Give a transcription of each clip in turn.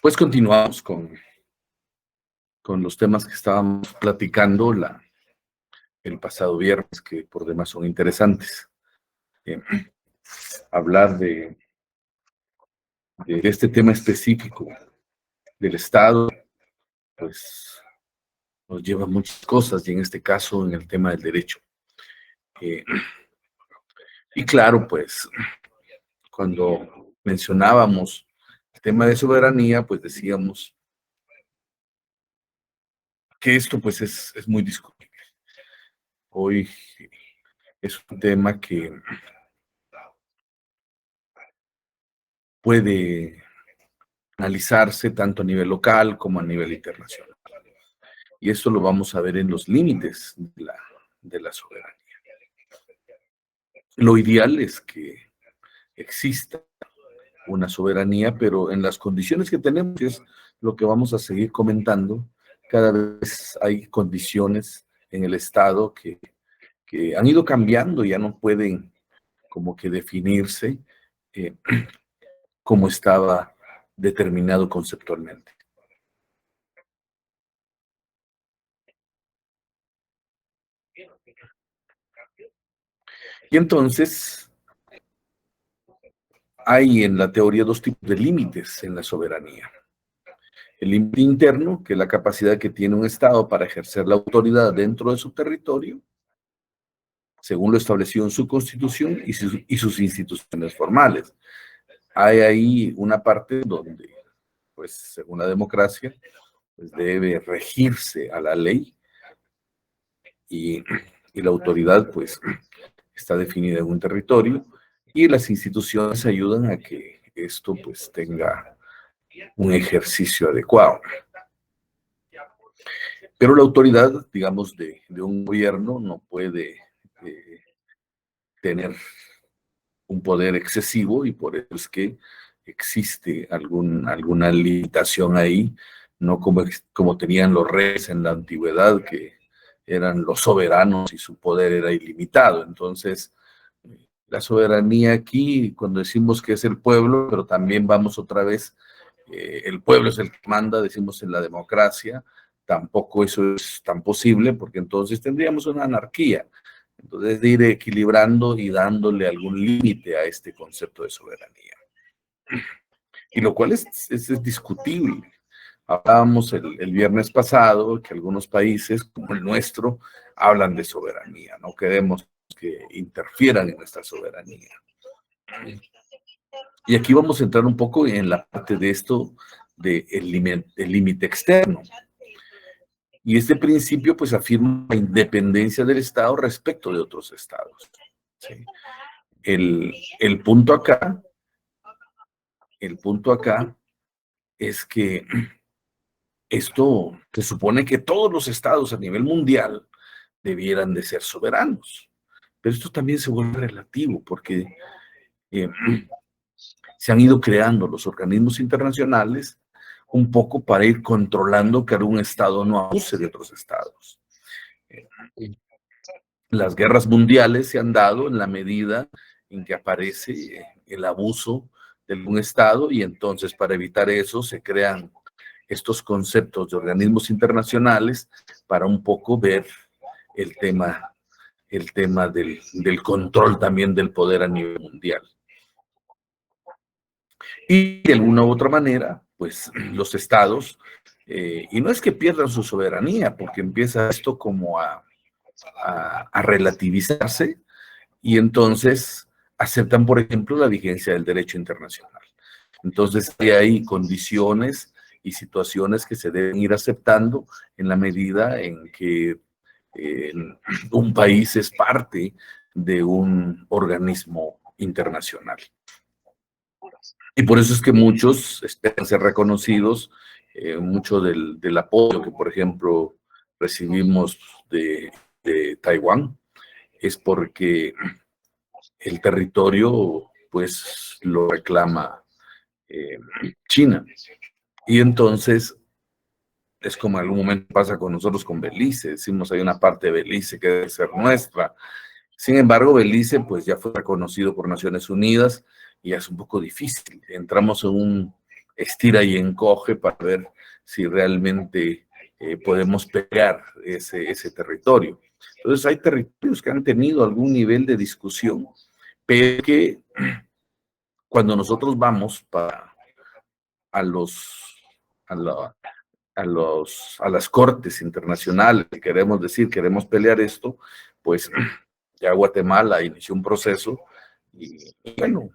Pues continuamos con los temas que estábamos platicando el pasado viernes, que por demás son interesantes. Hablar de este tema específico del Estado, pues nos lleva a muchas cosas, y en este caso en el tema del derecho. Y claro, pues cuando mencionábamos el tema de soberanía, pues decíamos que esto pues es muy discutible. Hoy es un tema que puede analizarse tanto a nivel local como a nivel internacional. Y esto lo vamos a ver en los límites de la soberanía. Lo ideal es que exista una soberanía, pero en las condiciones que tenemos, que es lo que vamos a seguir comentando, cada vez hay condiciones en el Estado que han ido cambiando, ya no pueden como que definirse eh, como estaba determinado conceptualmente. Y entonces hay en la teoría dos tipos de límites en la soberanía. El límite interno, que es la capacidad que tiene un Estado para ejercer la autoridad dentro de su territorio, según lo establecido en su Constitución y sus instituciones formales. Hay ahí una parte donde, pues, según la democracia, pues debe regirse a la ley y, y la autoridad, pues, está definida en un territorio y las instituciones ayudan a que esto, pues, tenga un ejercicio adecuado. Pero la autoridad, digamos, de un gobierno no puede tener un poder excesivo y por eso es que existe alguna limitación ahí, no como tenían los reyes en la antigüedad, que eran los soberanos y su poder era ilimitado. Entonces, la soberanía aquí, cuando decimos que es el pueblo, pero también vamos otra vez, el pueblo es el que manda, decimos en la democracia, tampoco eso es tan posible, porque entonces tendríamos una anarquía. Entonces, de ir equilibrando y dándole algún límite a este concepto de soberanía. Y lo cual es discutible. Hablábamos el viernes pasado que algunos países, como el nuestro, hablan de soberanía. No queremos que interfieran en nuestra soberanía. Y aquí vamos a entrar un poco en la parte de esto del límite externo. Y este principio pues afirma la independencia del Estado respecto de otros estados. ¿Sí? El punto acá es que esto se supone que todos los estados a nivel mundial debieran de ser soberanos. Pero esto también se vuelve relativo porque eh, se han ido creando los organismos internacionales un poco para ir controlando que algún estado no abuse de otros estados. Las guerras mundiales se han dado en la medida en que aparece el abuso de algún estado y entonces para evitar eso se crean estos conceptos de organismos internacionales para un poco ver el tema, del control también del poder a nivel mundial. Y de alguna u otra manera, pues los estados, y no es que pierdan su soberanía, porque empieza esto como a relativizarse, y entonces aceptan, por ejemplo, la vigencia del derecho internacional. Entonces hay condiciones y situaciones que se deben ir aceptando en la medida en que un país es parte de un organismo internacional. Y por eso es que muchos esperan ser reconocidos, mucho del apoyo que, por ejemplo, recibimos de Taiwán, es porque el territorio, pues, lo reclama China. Y entonces, es como en algún momento pasa con nosotros con Belice, decimos hay una parte de Belice que debe ser nuestra. Sin embargo, Belice, pues, ya fue reconocido por Naciones Unidas y es un poco difícil. Entramos estira y encoge para ver si realmente podemos pelear ese territorio. Entonces hay territorios que han tenido algún nivel de discusión, pero que cuando nosotros vamos a los, a, la- a las cortes internacionales, queremos decir, queremos pelear esto, pues ya Guatemala inició un proceso y bueno,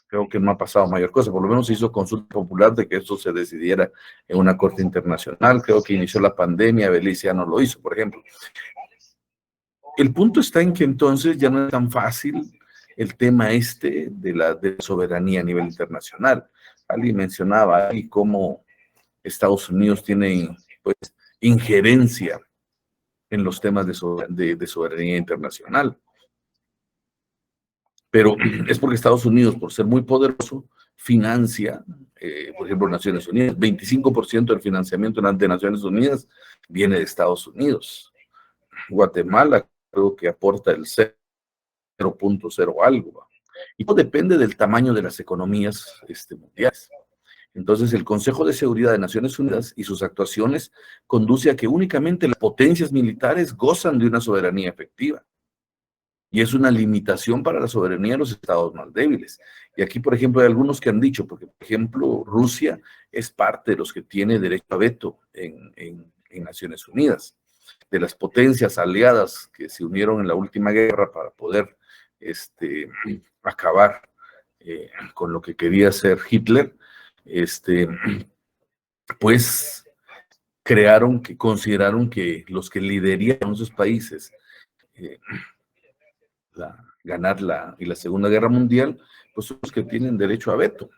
creo que no ha pasado mayor cosa, por lo menos se hizo consulta popular de que esto se decidiera en una corte internacional, creo que inició la pandemia, Belice ya no lo hizo, por ejemplo. El punto está en que entonces ya no es tan fácil el tema de la soberanía a nivel internacional. Alguien mencionaba ahí cómo Estados Unidos tiene pues injerencia en los temas de soberanía internacional. Pero es porque Estados Unidos, por ser muy poderoso, financia, por ejemplo, Naciones Unidas. 25% del financiamiento de Naciones Unidas viene de Estados Unidos. Guatemala creo que aporta el 0.0 algo. Y todo depende del tamaño de las economías mundiales. Entonces, el Consejo de Seguridad de Naciones Unidas y sus actuaciones conduce a que únicamente las potencias militares gozan de una soberanía efectiva. Y es una limitación para la soberanía de los estados más débiles. Y aquí, por ejemplo, hay algunos que han dicho, porque, por ejemplo, Rusia es parte de los que tiene derecho a veto en Naciones Unidas. De las potencias aliadas que se unieron en la última guerra para poder acabar con lo que quería hacer Hitler, pues consideraron que los que liderarían esos países eh, ganar la Segunda Guerra Mundial, pues son los que tienen derecho a veto.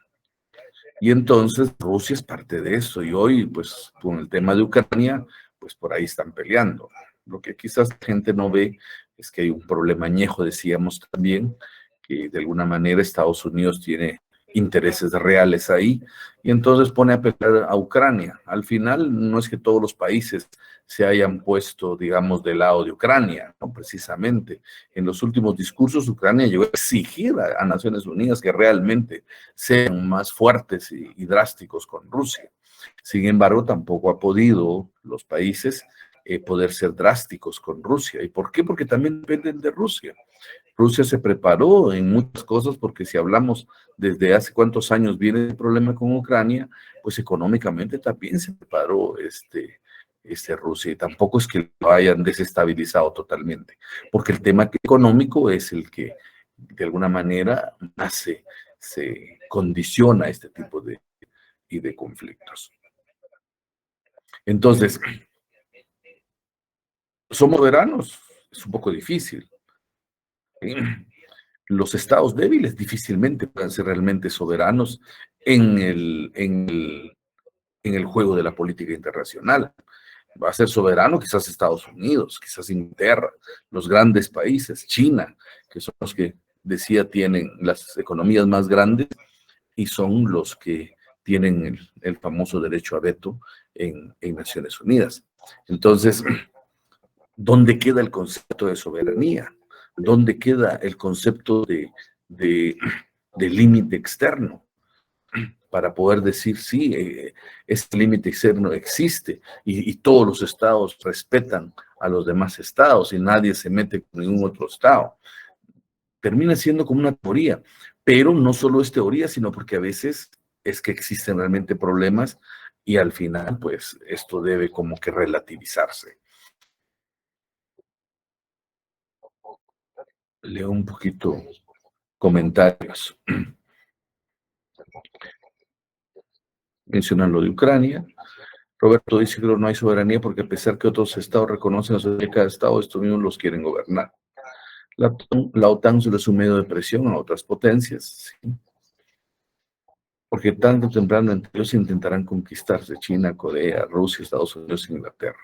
Y entonces Rusia es parte de eso. Y hoy, pues con el tema de Ucrania, pues por ahí están peleando. Lo que quizás la gente no ve es que hay un problema añejo, decíamos también, que de alguna manera Estados Unidos tiene intereses reales ahí, y entonces pone a pelear a Ucrania. Al final, no es que todos los países se hayan puesto, digamos, del lado de Ucrania, ¿no? Precisamente. En los últimos discursos, Ucrania llegó a exigir a Naciones Unidas que realmente sean más fuertes y drásticos con Rusia. Sin embargo, tampoco ha podido los países poder ser drásticos con Rusia. ¿Y por qué? Porque también dependen de Rusia. Rusia se preparó en muchas cosas porque si hablamos desde hace cuántos años viene el problema con Ucrania, pues económicamente también se preparó Rusia y tampoco es que lo hayan desestabilizado totalmente, porque el tema económico es el que de alguna manera se condiciona este tipo de conflictos. Entonces, ¿somos soberanos? Es un poco difícil. Los estados débiles difícilmente pueden ser realmente soberanos en el juego de la política internacional. Va a ser soberano quizás Estados Unidos, quizás Inglaterra, los grandes países, China, que son los que decía tienen las economías más grandes y son los que tienen el famoso derecho a veto en Naciones Unidas. Entonces, ¿dónde queda el concepto de soberanía? ¿Dónde queda el concepto de límite externo? Para poder decir, sí, este límite externo existe y todos los estados respetan a los demás estados y nadie se mete con ningún otro estado. Termina siendo como una teoría, pero no solo es teoría, sino porque a veces es que existen realmente problemas y al final, pues, esto debe como que relativizarse. Leo un poquito comentarios. Mencionan lo de Ucrania. Roberto dice que no hay soberanía porque a pesar que otros estados reconocen la soberanía de cada estado, estos mismos los quieren gobernar. La OTAN solo es un medio de presión a otras potencias, ¿sí? Porque tarde o temprano entre ellos intentarán conquistarse China, Corea, Rusia, Estados Unidos, Inglaterra.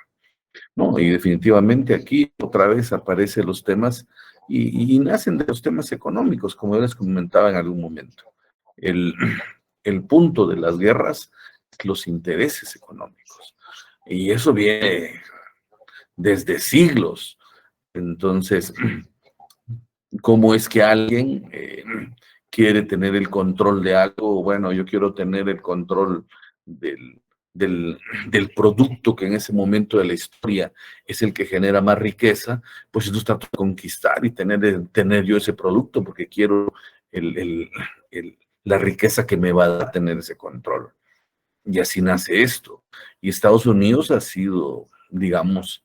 No, y definitivamente aquí otra vez aparecen los temas y nacen de los temas económicos, como yo les comentaba en algún momento. El punto de las guerras es los intereses económicos. Y eso viene desde siglos. Entonces, ¿cómo es que alguien quiere tener el control de algo, bueno, yo quiero tener el control del, del producto que en ese momento de la historia es el que genera más riqueza, pues entonces trato de conquistar y tener yo ese producto porque quiero el, el, la riqueza que me va a dar tener ese control. Y así nace esto. Y Estados Unidos ha sido, digamos,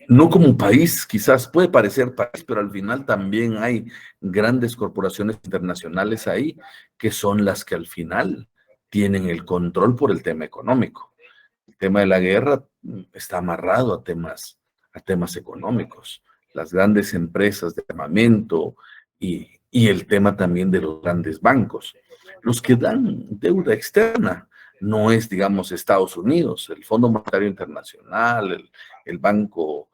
no como país, quizás puede parecer país, pero al final también hay grandes corporaciones internacionales ahí que son las que al final tienen el control por el tema económico. El tema de la guerra está amarrado a temas económicos. Las grandes empresas de armamento y el tema también de los grandes bancos. Los que dan deuda externa no es, digamos, Estados Unidos, el Fondo Monetario Internacional, el Banco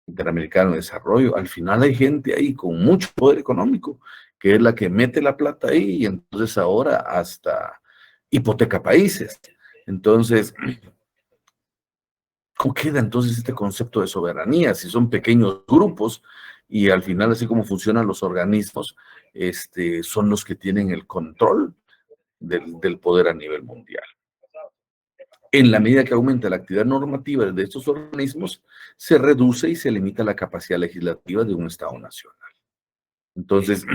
Interamericano de Desarrollo. Al final hay gente ahí con mucho poder económico, que es la que mete la plata ahí y entonces ahora hasta hipoteca países. Entonces, ¿cómo queda entonces este concepto de soberanía? Si son pequeños grupos y al final, así como funcionan los organismos, son los que tienen el control del poder a nivel mundial. En la medida que aumenta la actividad normativa de estos organismos, se reduce y se limita la capacidad legislativa de un Estado nacional. Entonces,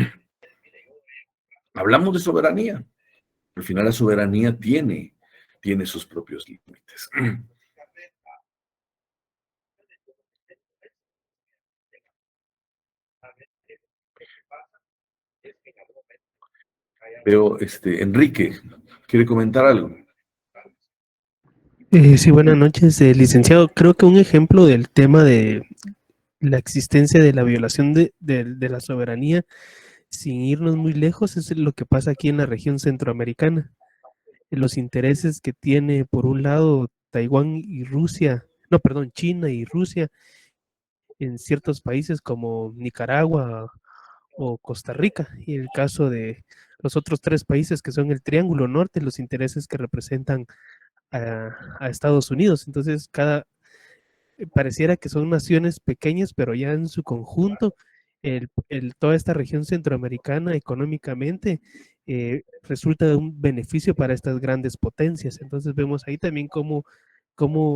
hablamos de soberanía. Al final la soberanía tiene sus propios límites. Pero, Enrique, ¿quiere comentar algo? Sí, buenas noches, licenciado. Creo que un ejemplo del tema de la existencia de la violación de la soberanía, sin irnos muy lejos, es lo que pasa aquí en la región centroamericana. Los intereses que tiene, por un lado, Taiwán y Rusia, no, perdón, China y Rusia, en ciertos países como Nicaragua o Costa Rica, y el caso de los otros tres países que son el Triángulo Norte, los intereses que representan a Estados Unidos. Entonces, pareciera que son naciones pequeñas, pero ya en su conjunto, toda esta región centroamericana económicamente resulta de un beneficio para estas grandes potencias. Entonces vemos ahí también cómo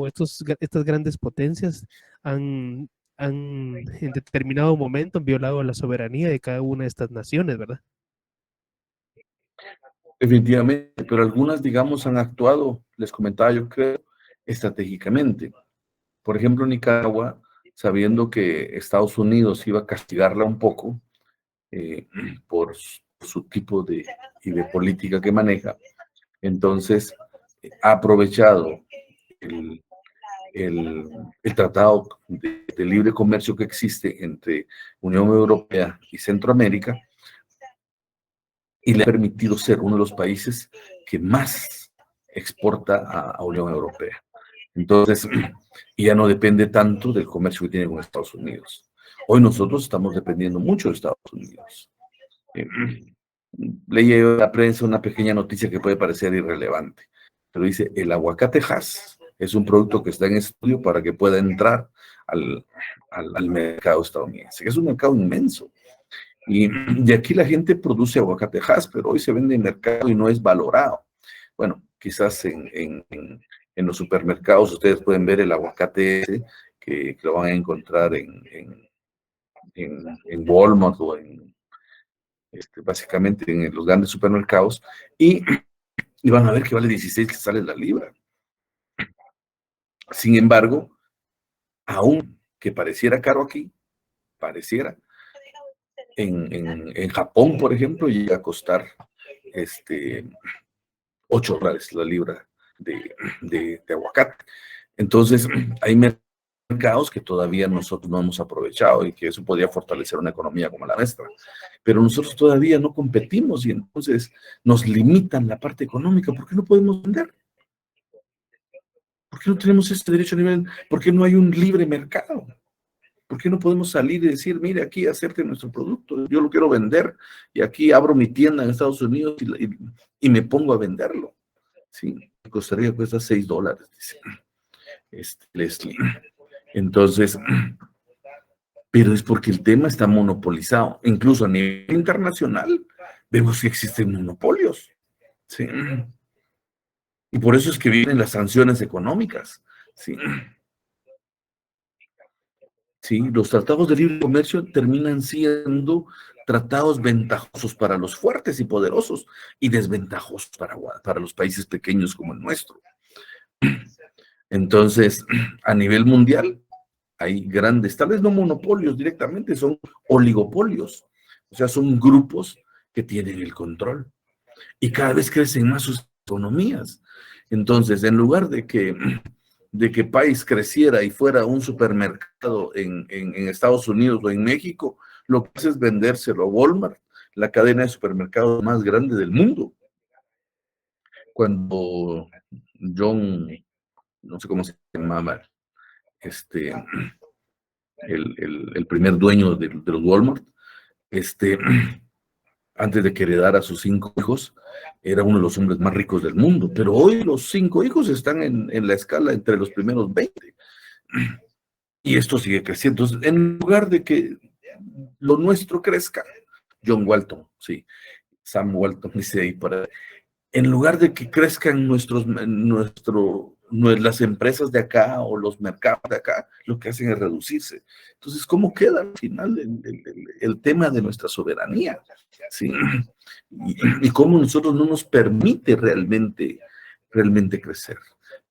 estas grandes potencias han en determinado momento violado la soberanía de cada una de estas naciones, ¿verdad? Definitivamente, pero algunas, digamos, han actuado, les comentaba yo creo, estratégicamente. Por ejemplo, Nicaragua, sabiendo que Estados Unidos iba a castigarla un poco eh, por su tipo y de política que maneja, entonces ha aprovechado el, el tratado de libre comercio que existe entre Unión Europea y Centroamérica y le ha permitido ser uno de los países que más exporta a Unión Europea. Entonces, ya no depende tanto del comercio que tiene con Estados Unidos. Hoy nosotros estamos dependiendo mucho de Estados Unidos. Eh, Leí en la prensa una pequeña noticia que puede parecer irrelevante, pero dice, el aguacate Hass es un producto que está en estudio para que pueda entrar al mercado estadounidense, que es un mercado inmenso. Y aquí la gente produce aguacate Hass, pero hoy se vende en mercado y no es valorado. Bueno, quizás en los supermercados ustedes pueden ver el aguacate ese, que lo van a encontrar en Walmart o básicamente en los grandes supermercados, y van a ver que vale 16 que sale la libra. Sin embargo, aún que pareciera caro aquí, pareciera, en Japón, por ejemplo, llega a costar $8 la libra de aguacate. Entonces, hay mercados que todavía nosotros no hemos aprovechado y que eso podría fortalecer una economía como la nuestra. Pero nosotros todavía no competimos y entonces nos limitan la parte económica. ¿Por qué no podemos vender? ¿Por qué no tenemos este derecho a nivel? ¿Por qué no hay un libre mercado? ¿Por qué no podemos salir y decir, mire, aquí acerte nuestro producto, yo lo quiero vender y aquí abro mi tienda en Estados Unidos y me pongo a venderlo? Sí, Costa Rica cuesta $6, dice Leslie. Entonces, pero es porque el tema está monopolizado. Incluso a nivel internacional vemos que existen monopolios, ¿sí? Y por eso es que vienen las sanciones económicas, ¿sí? Sí, los tratados de libre comercio terminan siendo tratados ventajosos para los fuertes y poderosos y desventajosos para los países pequeños como el nuestro. Entonces, a nivel mundial, hay grandes, tal vez no monopolios directamente, son oligopolios. O sea, son grupos que tienen el control y cada vez crecen más sus economías. Entonces, en lugar de que país creciera y fuera un supermercado en Estados Unidos o en México, lo que hace es vendérselo a Walmart, la cadena de supermercados más grande del mundo. Cuando John, no sé cómo se llamaba, este, el primer dueño de los Walmart, antes de que heredara a sus 5 hijos, era uno de los hombres más ricos del mundo, pero hoy los 5 hijos están en la escala entre los primeros 20. Y esto sigue creciendo. Entonces, en lugar de que lo nuestro crezca, John Walton, sí, Sam Walton dice ahí para, en lugar de que crezcan las empresas de acá o los mercados de acá, lo que hacen es reducirse. Entonces, ¿cómo queda al final el tema de nuestra soberanía? ¿Sí? Y cómo nosotros no nos permite realmente crecer.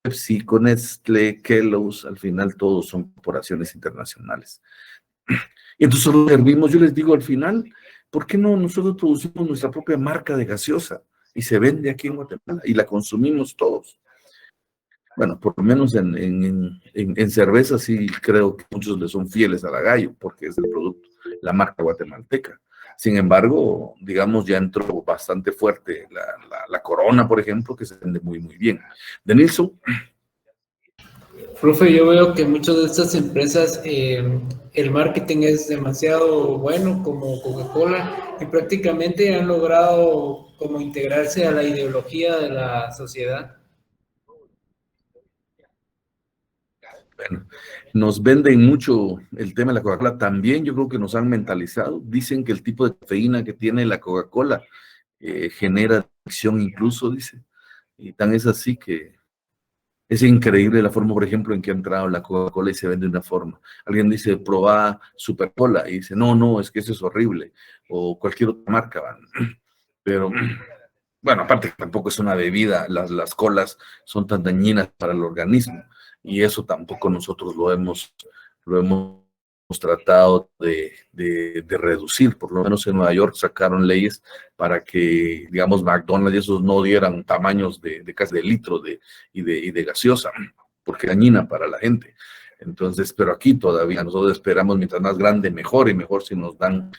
Pepsi, con Nestlé, Kellogg's, al final todos son corporaciones internacionales. Y entonces solo servimos, yo les digo al final, ¿por qué no nosotros producimos nuestra propia marca de gaseosa y se vende aquí en Guatemala y la consumimos todos? Bueno, por lo menos en cerveza sí creo que muchos le son fieles a la Gallo porque es el producto, la marca guatemalteca. Sin embargo, digamos, ya entró bastante fuerte la Corona, por ejemplo, que se vende muy, muy bien. Denilson. Profe, yo veo que muchas de estas empresas, el marketing es demasiado bueno, como Coca-Cola, y prácticamente han logrado como integrarse a la ideología de la sociedad. Bueno, nos venden mucho el tema de la Coca-Cola. También yo creo que nos han mentalizado. Dicen que el tipo de cafeína que tiene la Coca-Cola genera adicción incluso, dice. Y tan es así que es increíble la forma, por ejemplo, en que ha entrado la Coca-Cola y se vende de una forma. Alguien dice, probá Super Cola, y dice, no, no, es que eso es horrible. O cualquier otra marca, van. Pero, bueno, aparte que tampoco es una bebida, las colas son tan dañinas para el organismo. Y eso tampoco nosotros lo hemos tratado de reducir. Por lo menos en Nueva York sacaron leyes para que, digamos, McDonald's y esos no dieran tamaños de casi de litro y de gaseosa, porque es dañina para la gente. Entonces, pero aquí todavía nosotros esperamos mientras más grande, mejor, y mejor si nos dan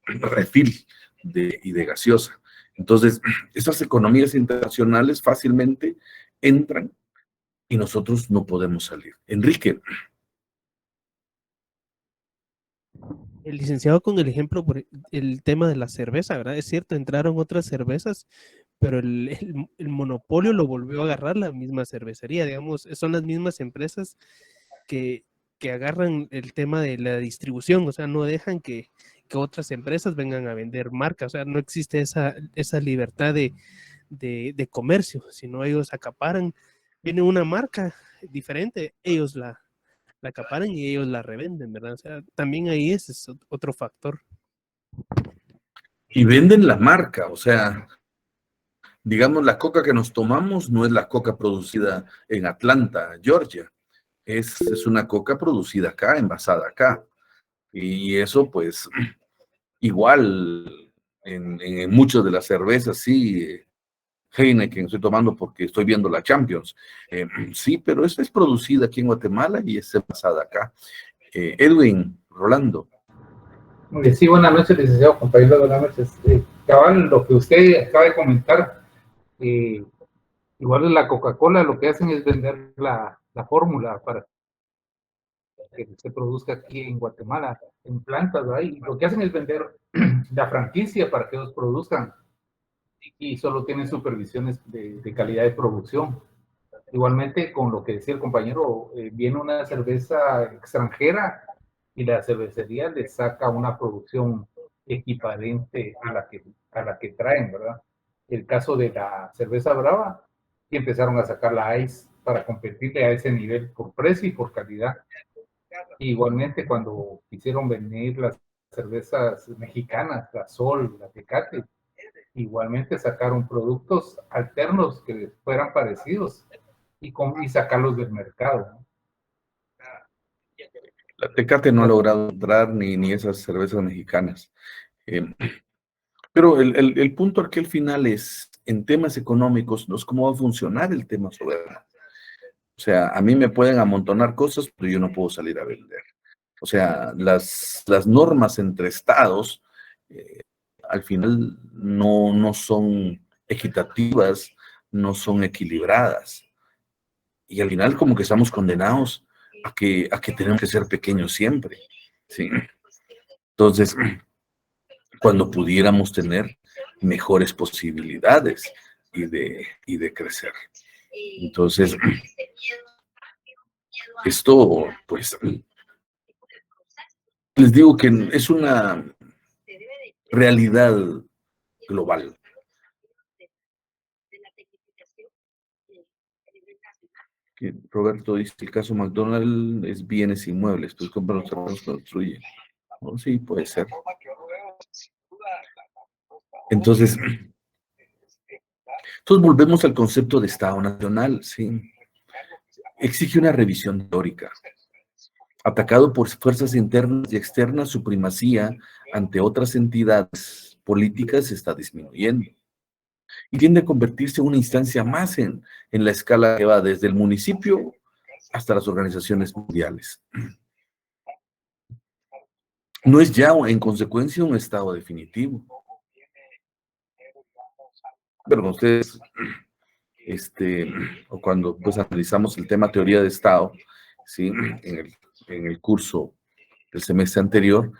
refil y de gaseosa. Entonces, esas economías internacionales fácilmente entran y nosotros no podemos salir. Enrique. El licenciado con el ejemplo por el tema de la cerveza, ¿verdad? Es cierto, entraron otras cervezas, pero el monopolio lo volvió a agarrar la misma cervecería, digamos, son las mismas empresas que agarran el tema de la distribución, o sea, no dejan que otras empresas vengan a vender marcas, o sea, no existe esa libertad de comercio, sino ellos acaparan, viene una marca diferente, ellos la acaparan y ellos la revenden, ¿verdad? O sea, también ahí ese es otro factor. Y venden la marca, o sea, digamos, la coca que nos tomamos no es la coca producida en Atlanta, Georgia, es una coca producida acá, envasada acá. Y eso, pues, igual en muchas de las cervezas, sí, Heineken estoy tomando porque estoy viendo la Champions. Sí, pero esta es producida aquí en Guatemala y es envasada acá. Edwin, Rolando. Sí, buenas noches, licenciado, compañero, buenas noches. Cabal, lo que usted acaba de comentar, igual en la Coca-Cola lo que hacen es vender la fórmula para que se produzca aquí en Guatemala, en plantas, ¿verdad? Y lo que hacen es vender la franquicia para que ellos produzcan y solo tienen supervisiones de calidad de producción. Igualmente, con lo que decía el compañero, viene una cerveza extranjera y la cervecería le saca una producción equivalente a la que traen, ¿verdad? El caso de la cerveza brava, y empezaron a sacar la ICE para competirle a ese nivel por precio y por calidad. Igualmente, cuando quisieron venir las cervezas mexicanas, la Sol, la Tecate, igualmente sacaron productos alternos que fueran parecidos y sacarlos del mercado, ¿no? La Tecate no ha logrado entrar ni esas cervezas mexicanas. Eh, pero el punto aquí al final es, en temas económicos, no es cómo va a funcionar el tema soberano. O sea, a mí me pueden amontonar cosas, pero yo no puedo salir a vender. O sea, las normas entre estados al final no son equitativas, no son equilibradas. Y al final como que estamos condenados a que tenemos que ser pequeños siempre. ¿Sí? Entonces, cuando pudiéramos tener mejores posibilidades y de crecer. Entonces, esto, pues, les digo que es una realidad global. Que Roberto dice, el caso McDonald's es bienes inmuebles, pues compran los terrenos, construyen. ¿No? Sí, puede ser. Entonces volvemos al concepto de Estado Nacional, ¿sí? Exige una revisión teórica. Atacado por fuerzas internas y externas, su primacía ante otras entidades políticas está disminuyendo y tiende a convertirse en una instancia más en la escala que va desde el municipio hasta las organizaciones mundiales. No es ya, en consecuencia, un Estado definitivo. Pero ustedes, o cuando pues analizamos el tema teoría de Estado, ¿sí? En el curso del semestre anterior,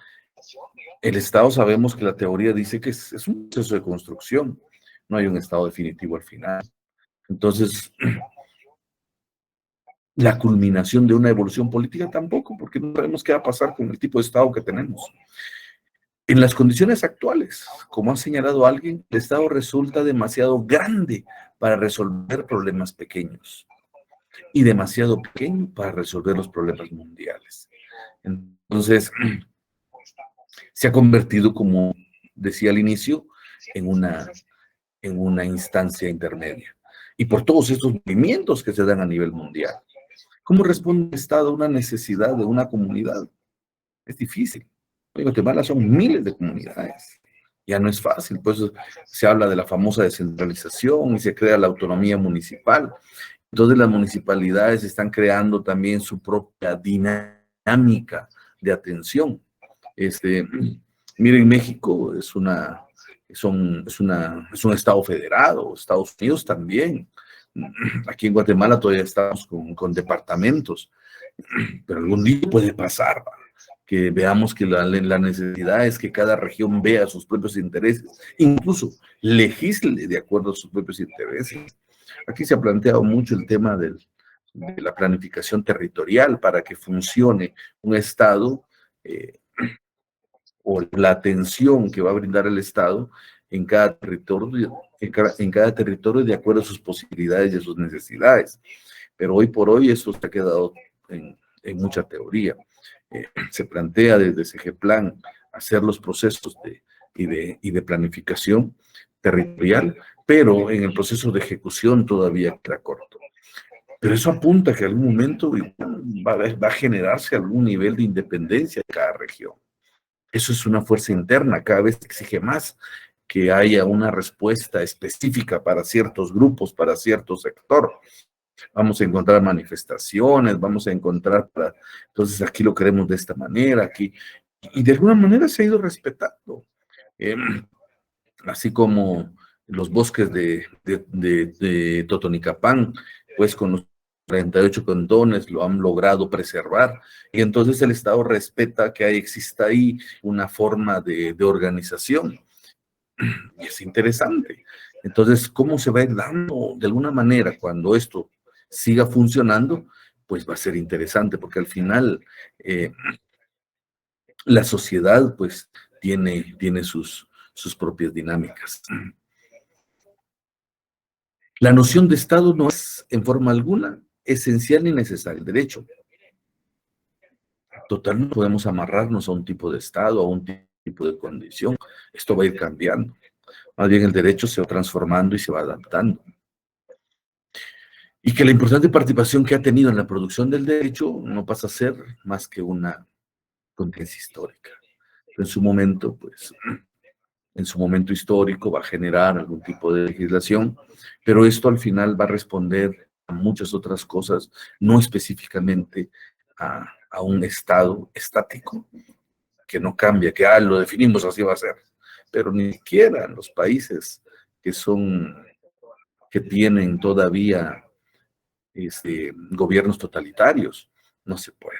el Estado sabemos que la teoría dice que es un proceso de construcción, no hay un Estado definitivo al final. Entonces, la culminación de una evolución política tampoco, porque no sabemos qué va a pasar con el tipo de Estado que tenemos. En las condiciones actuales, como ha señalado alguien, el Estado resulta demasiado grande para resolver problemas pequeños y demasiado pequeño para resolver los problemas mundiales. Entonces, se ha convertido, como decía al inicio, en una instancia intermedia. Y por todos estos movimientos que se dan a nivel mundial. ¿Cómo responde el Estado a una necesidad de una comunidad? Es difícil. En Guatemala son miles de comunidades. Ya no es fácil, pues se habla de la famosa descentralización y se crea la autonomía municipal. Entonces las municipalidades están creando también su propia dinámica de atención. Miren, México es un estado federado, Estados Unidos también. Aquí en Guatemala todavía estamos con departamentos, pero algún día puede pasar, ¿va? Que veamos que la necesidad es que cada región vea sus propios intereses, incluso legisle de acuerdo a sus propios intereses. Aquí se ha planteado mucho el tema de la planificación territorial para que funcione un Estado o la atención que va a brindar el Estado en cada territorio, en cada territorio de acuerdo a sus posibilidades y a sus necesidades. Pero hoy por hoy eso se ha quedado en mucha teoría. Se plantea desde SG-Plan hacer los procesos y de planificación territorial, pero en el proceso de ejecución todavía queda corto. Pero eso apunta a que en algún momento va a generarse algún nivel de independencia de cada región. Eso es una fuerza interna, cada vez exige más que haya una respuesta específica para ciertos grupos, para cierto sector. Vamos a encontrar manifestaciones, vamos a encontrar, entonces aquí lo queremos de esta manera, aquí, y de alguna manera se ha ido respetando. Así como los bosques de Totonicapán, pues con los 38 cantones lo han logrado preservar, y entonces el Estado respeta que exista ahí una forma de organización, y es interesante. Entonces, ¿cómo se va a ir dando de alguna manera cuando esto siga funcionando? Pues va a ser interesante, porque al final la sociedad pues tiene sus propias dinámicas. La noción de Estado no es en forma alguna esencial ni necesaria. El derecho, total, no podemos amarrarnos a un tipo de Estado, a un tipo de condición. Esto va a ir cambiando. Más bien el derecho se va transformando y se va adaptando. Y que la importante participación que ha tenido en la producción del derecho no pasa a ser más que una contingencia histórica. Pero en su momento, pues, en su momento histórico va a generar algún tipo de legislación, pero esto al final va a responder a muchas otras cosas, no específicamente a un estado estático, que no cambia, que lo definimos así va a ser, pero ni siquiera en los países que tienen todavía gobiernos totalitarios, no se puede.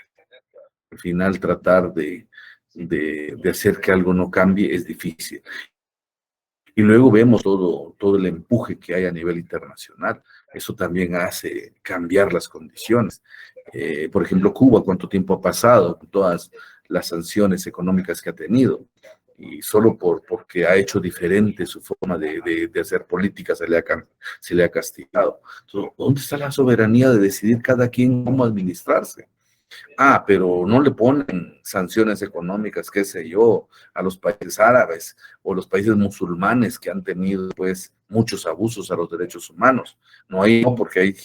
Al final tratar de hacer que algo no cambie es difícil. Y luego vemos todo el empuje que hay a nivel internacional. Eso también hace cambiar las condiciones. Por ejemplo, Cuba, ¿cuánto tiempo ha pasado con todas las sanciones económicas que ha tenido? Y solo porque ha hecho diferente su forma de hacer política se le ha castigado. Entonces, ¿dónde está la soberanía de decidir cada quien cómo administrarse? Pero no le ponen sanciones económicas, qué sé yo, a los países árabes o los países musulmanes que han tenido, pues, muchos abusos a los derechos humanos. No hay, no, porque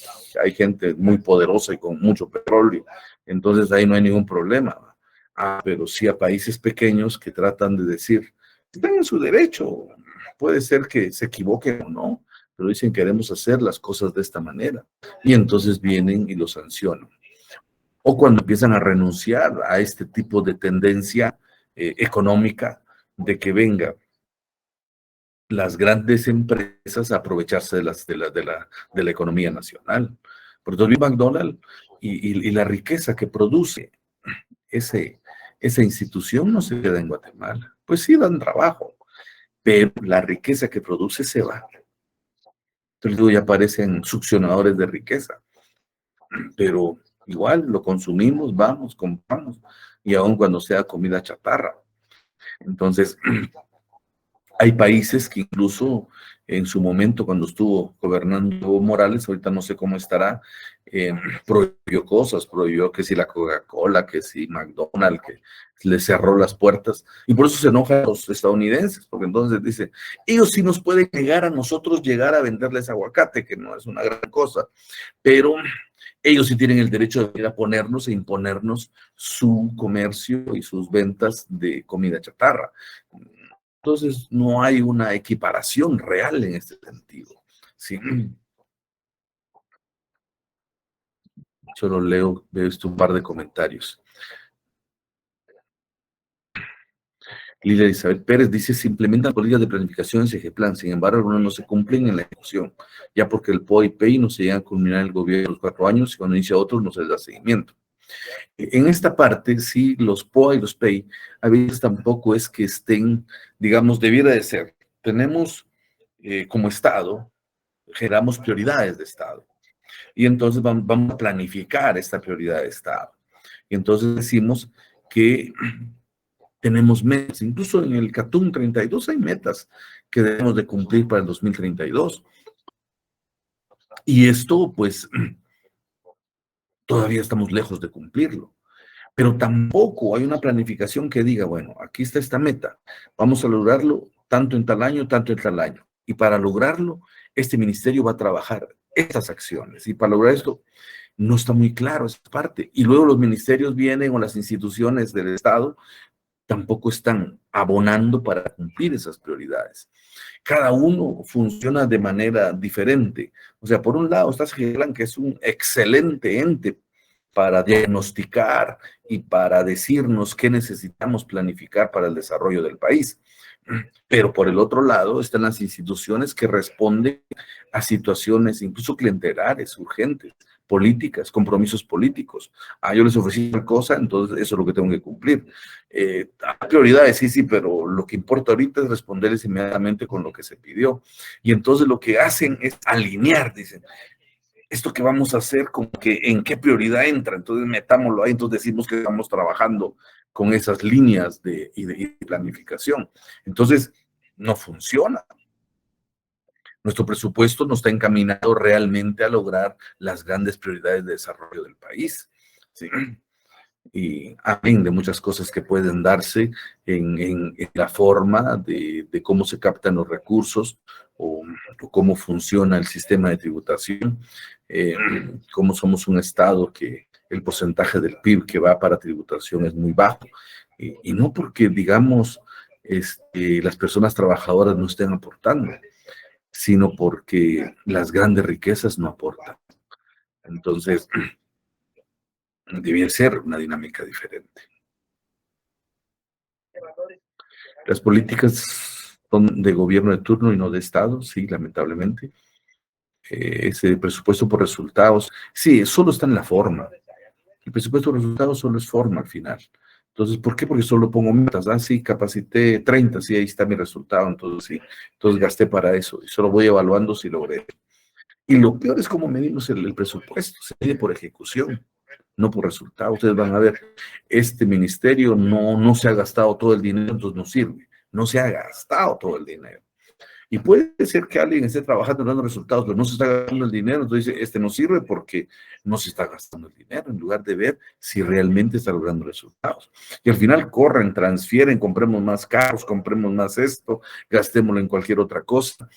hay gente muy poderosa y con mucho petróleo, entonces ahí no hay ningún problema. Pero sí a países pequeños que tratan de decir, están en su derecho, puede ser que se equivoquen o no, pero dicen queremos hacer las cosas de esta manera, y entonces vienen y lo sancionan. O cuando empiezan a renunciar a este tipo de tendencia económica de que venga las grandes empresas a aprovecharse de la economía nacional. Por entonces, McDonald's y la riqueza que produce esa institución no se queda en Guatemala. Pues sí dan trabajo, pero la riqueza que produce se va. Entonces luego ya aparecen succionadores de riqueza, pero igual lo consumimos, vamos, compramos, y aun cuando sea comida chatarra. Entonces, hay países que incluso en su momento, cuando estuvo gobernando Morales, ahorita no sé cómo estará, prohibió cosas, prohibió que si la Coca-Cola, que si McDonald's, que le cerró las puertas, y por eso se enojan los estadounidenses, porque entonces dice, ellos sí nos pueden llegar a nosotros llegar a venderles aguacate, que no es una gran cosa, pero ellos sí tienen el derecho de ir a ponernos e imponernos su comercio y sus ventas de comida chatarra. Entonces, no hay una equiparación real en este sentido. ¿Sí? Solo veo un par de comentarios. Lilia Elizabeth Pérez dice, se implementan políticas de planificación en CGPLAN, sin embargo, algunas no se cumplen en la ejecución, ya porque el POA y PEI no se llegan a culminar el gobierno de los 4 años y cuando inicia otros no se les da seguimiento. En esta parte, sí, los POA y los PEI, a veces tampoco es que estén, digamos, debiera de ser. Tenemos como Estado, generamos prioridades de Estado. Y entonces vamos a planificar esta prioridad de Estado. Y entonces decimos que tenemos metas, incluso en el CATUM 32 hay metas que debemos de cumplir para el 2032. Y esto, pues, todavía estamos lejos de cumplirlo. Pero tampoco hay una planificación que diga, bueno, aquí está esta meta, vamos a lograrlo tanto en tal año, tanto en tal año. Y para lograrlo, este ministerio va a trabajar estas acciones. Y para lograr esto, no está muy claro esa parte. Y luego los ministerios vienen o las instituciones del Estado tampoco están abonando para cumplir esas prioridades. Cada uno funciona de manera diferente. O sea, por un lado está SGELAN, que es un excelente ente para diagnosticar y para decirnos qué necesitamos planificar para el desarrollo del país. Pero por el otro lado están las instituciones que responden a situaciones incluso clientelares, urgentes, políticas, compromisos políticos. Yo les ofrecí una cosa, entonces eso es lo que tengo que cumplir. Hay prioridades, sí, pero lo que importa ahorita es responderles inmediatamente con lo que se pidió. Y entonces lo que hacen es alinear, dicen, esto que vamos a hacer, como que en qué prioridad entra, entonces metámoslo ahí, entonces decimos que estamos trabajando con esas líneas de planificación. Entonces, no funciona. Nuestro presupuesto no está encaminado realmente a lograr las grandes prioridades de desarrollo del país. ¿Sí? Y amén de muchas cosas que pueden darse en la forma de cómo se captan los recursos o cómo funciona el sistema de tributación, cómo somos un estado que el porcentaje del PIB que va para tributación es muy bajo, y no porque, digamos, las personas trabajadoras no estén aportando, sino porque las grandes riquezas no aportan. Entonces, debe ser una dinámica diferente. Las políticas son de gobierno de turno y no de Estado, sí, lamentablemente. Ese presupuesto por resultados, sí, solo está en la forma. El presupuesto por resultados solo es forma al final. Entonces, ¿por qué? Porque solo pongo metas. Ah, sí, capacité 30, sí, ahí está mi resultado, entonces sí. Entonces gasté para eso y solo voy evaluando si logré. Y lo peor es cómo medimos el presupuesto. Se mide por ejecución, no por resultado. Ustedes van a ver, este ministerio no se ha gastado todo el dinero, entonces no sirve. No se ha gastado todo el dinero. Y puede ser que alguien esté trabajando dando resultados, pero no se está gastando el dinero, entonces dice, este no sirve porque no se está gastando el dinero, en lugar de ver si realmente está logrando resultados. Y al final corren, transfieren, compremos más carros, compremos más esto, gastémoslo en cualquier otra cosa.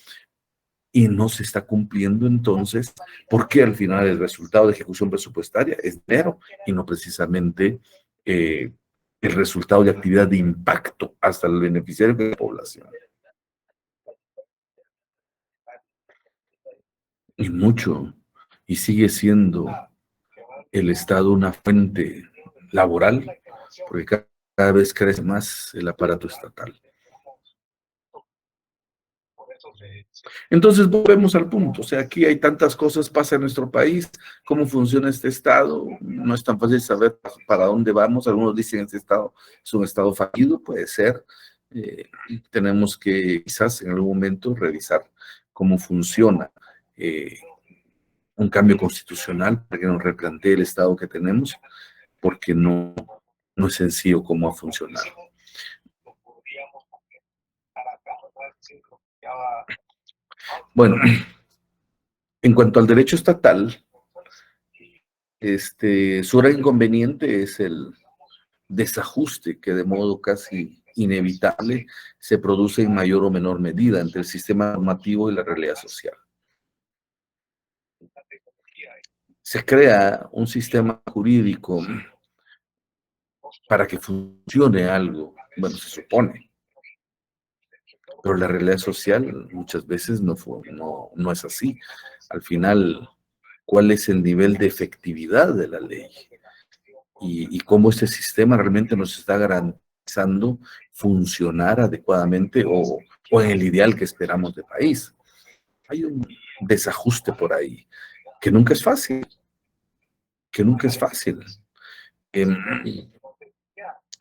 Y no se está cumpliendo entonces, porque al final el resultado de ejecución presupuestaria es dinero y no precisamente el resultado de actividad de impacto hasta el beneficiario de la población. Y mucho, y sigue siendo el Estado una fuente laboral, porque cada vez crece más el aparato estatal. Entonces volvemos al punto, o sea, aquí hay tantas cosas pasa en nuestro país, cómo funciona este Estado, no es tan fácil saber para dónde vamos, algunos dicen este Estado es un Estado fallido, puede ser, tenemos que quizás en algún momento revisar cómo funciona un cambio constitucional para que nos replantee el Estado que tenemos, porque no es sencillo cómo ha funcionado. Bueno, en cuanto al derecho estatal, su gran inconveniente es el desajuste que de modo casi inevitable se produce en mayor o menor medida entre el sistema normativo y la realidad social. Se crea un sistema jurídico para que funcione algo, bueno, se supone, pero la realidad social muchas veces no es así. Al final, ¿cuál es el nivel de efectividad de la ley? Y cómo este sistema realmente nos está garantizando funcionar adecuadamente o en el ideal que esperamos de país. Hay un desajuste por ahí, que nunca es fácil, que nunca es fácil.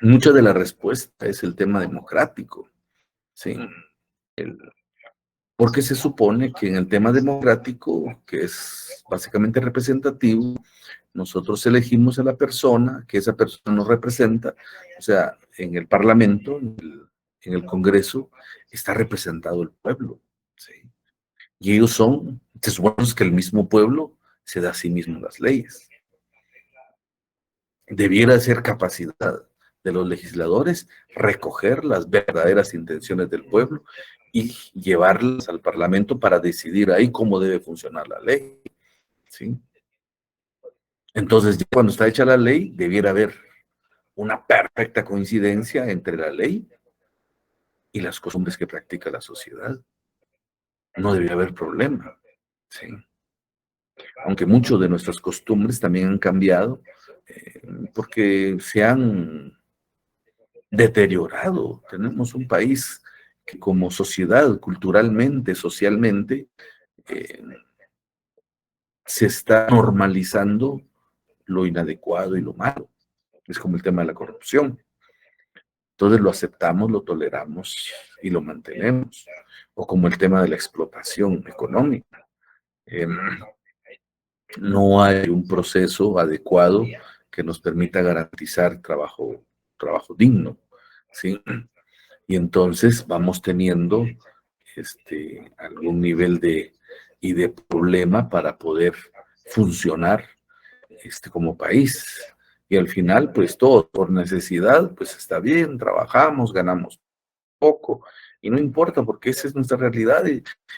Mucha de la respuesta es el tema democrático, ¿sí? Porque se supone que en el tema democrático, que es básicamente representativo, nosotros elegimos a la persona, que esa persona nos representa, o sea, en el Parlamento, en el Congreso, está representado el pueblo, ¿sí? Y ellos se supone que el mismo pueblo se da a sí mismo las leyes. Debiera ser capacidad de los legisladores recoger las verdaderas intenciones del pueblo y llevarlas al Parlamento para decidir ahí cómo debe funcionar la ley, ¿sí? Entonces, cuando está hecha la ley, debiera haber una perfecta coincidencia entre la ley y las costumbres que practica la sociedad. No debería haber problema, ¿sí? Aunque muchas de nuestras costumbres también han cambiado porque se han deteriorado. Tenemos un país que como sociedad, culturalmente, socialmente, se está normalizando lo inadecuado y lo malo. Es como el tema de la corrupción. Entonces lo aceptamos, lo toleramos y lo mantenemos. O como el tema de la explotación económica. no hay un proceso adecuado que nos permita garantizar trabajo digno, ¿sí? Y entonces vamos teniendo algún nivel de problema para poder funcionar como país. Y al final, pues todo por necesidad, pues está bien, trabajamos, ganamos poco, y no importa porque esa es nuestra realidad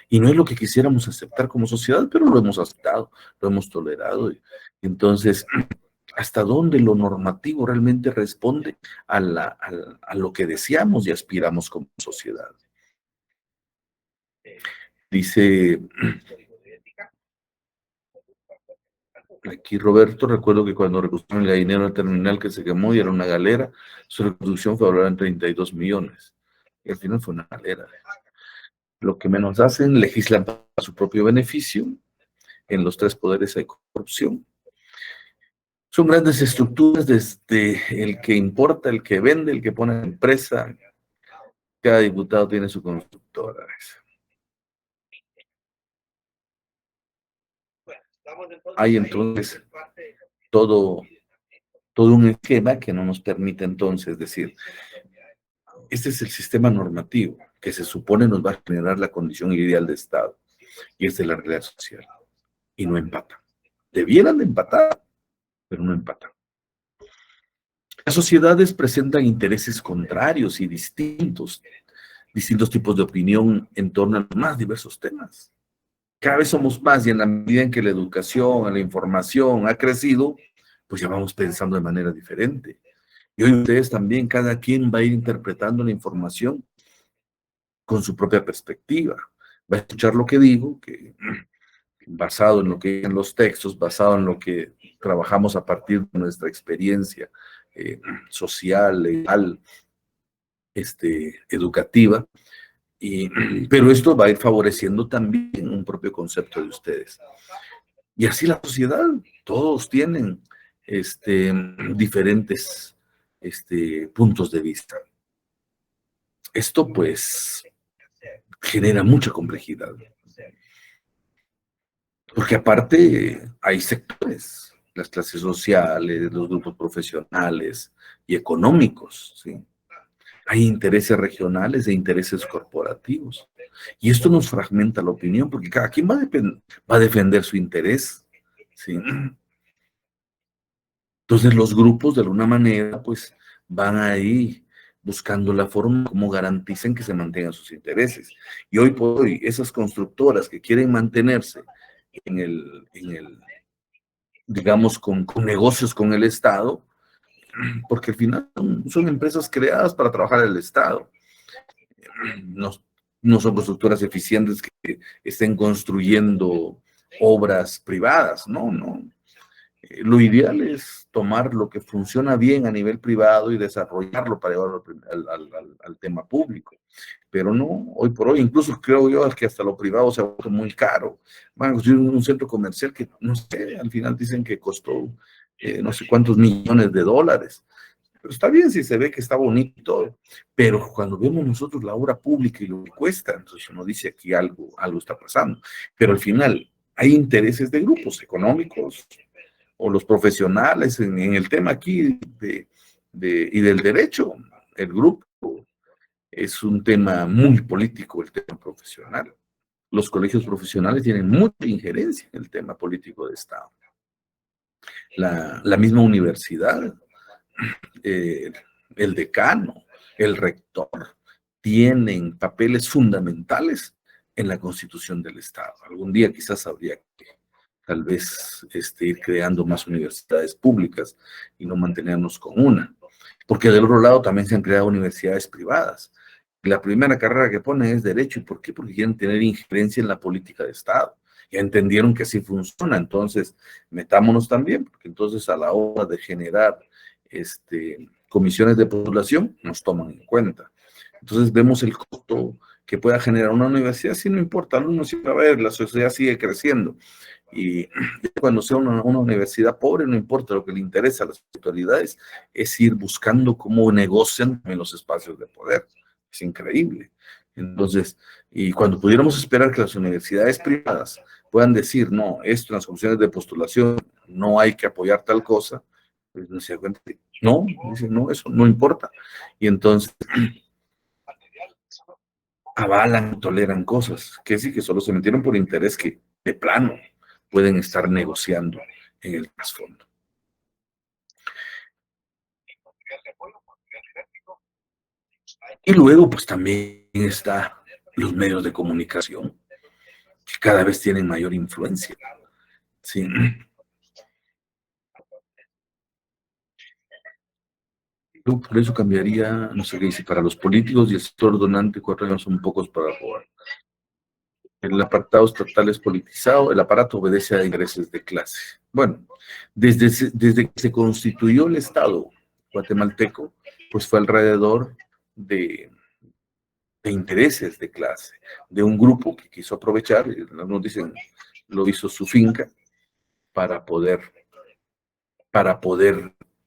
y no es lo que quisiéramos aceptar como sociedad, pero lo hemos aceptado, lo hemos tolerado. Y entonces, ¿hasta dónde lo normativo realmente responde a lo que deseamos y aspiramos como sociedad? Dice aquí Roberto, recuerdo que cuando reconstruyeron el gallinero del terminal que se quemó y era una galera, su reconstrucción fue valorada en 32 millones. Y al final fue una galera. Lo que menos hacen, legislan para su propio beneficio. En los tres poderes hay corrupción. Son grandes estructuras desde el que importa, el que vende, el que pone la empresa. Cada diputado tiene su constructora. Hay entonces todo un esquema que no nos permite entonces decir, este es el sistema normativo que se supone nos va a generar la condición ideal de Estado, y esta es la realidad social, y no empatan. Debieran de empatar, pero no empatan. Las sociedades presentan intereses contrarios y distintos tipos de opinión en torno a los más diversos temas. Cada vez somos más y en la medida en que la educación, la información ha crecido, pues ya vamos pensando de manera diferente. Y hoy ustedes también, cada quien va a ir interpretando la información con su propia perspectiva. Va a escuchar lo que digo, que basado en lo que dicen los textos, basado en lo que trabajamos a partir de nuestra experiencia social, legal, educativa, pero esto va a ir favoreciendo también un propio concepto de ustedes. Y así la sociedad, todos tienen diferentes puntos de vista. Esto pues genera mucha complejidad. Porque aparte hay sectores, las clases sociales, los grupos profesionales y económicos, ¿sí? Hay intereses regionales e intereses corporativos. Y esto nos fragmenta la opinión, porque cada quien va a defender su interés, ¿sí? Entonces los grupos, de alguna manera, pues van ahí buscando la forma como garanticen que se mantengan sus intereses. Y hoy por hoy, esas constructoras que quieren mantenerse digamos, con negocios con el Estado, porque al final son empresas creadas para trabajar el Estado. No son constructoras eficientes que estén construyendo obras privadas, no. Lo ideal es tomar lo que funciona bien a nivel privado y desarrollarlo para llevarlo al tema público. Pero no, hoy por hoy, incluso creo yo que hasta lo privado se ha vuelto muy caro. Van a construir un centro comercial que, no sé, al final dicen que costó no sé cuántos millones de dólares. Pero está bien si se ve que está bonito y todo, pero cuando vemos nosotros la obra pública y lo que cuesta, entonces uno dice aquí algo está pasando. Pero al final hay intereses de grupos económicos o los profesionales en el tema aquí y del derecho. El grupo es un tema muy político, el tema profesional. Los colegios profesionales tienen mucha injerencia en el tema político de Estado. La misma universidad, el decano, el rector, tienen papeles fundamentales en la constitución del Estado. Algún día quizás habría que tal vez ir creando más universidades públicas y no mantenernos con una. Porque del otro lado también se han creado universidades privadas. La primera carrera que ponen es Derecho. ¿Y por qué? Porque quieren tener injerencia en la política de Estado. Ya entendieron que así funciona, entonces metámonos también, porque entonces a la hora de generar comisiones de postulación nos toman en cuenta. Entonces vemos el costo que pueda generar una universidad, si no importa, no siempre va a ver, la sociedad sigue creciendo. Y cuando sea una universidad pobre, no importa, lo que le interesa a las autoridades es ir buscando cómo negocian en los espacios de poder. Es increíble. Entonces, y cuando pudiéramos esperar que las universidades privadas puedan decir, no, esto en las comisiones de postulación no hay que apoyar tal cosa, pues no se da cuenta que no, dicen, no, eso no importa. Y entonces avalan, toleran cosas, que sí, que solo se metieron por interés que de plano pueden estar negociando en el trasfondo. Y luego, pues también está los medios de comunicación, que cada vez tienen mayor influencia. Sí. Yo por eso cambiaría, no sé qué dice, para los políticos y el sector donante, 4 años son pocos para robar. El apartado estatal es politizado, el aparato obedece a intereses de clase. Bueno, desde que se constituyó el Estado guatemalteco, pues fue alrededor de intereses de clase, de un grupo que quiso aprovechar, y algunos dicen, lo hizo su finca, para poder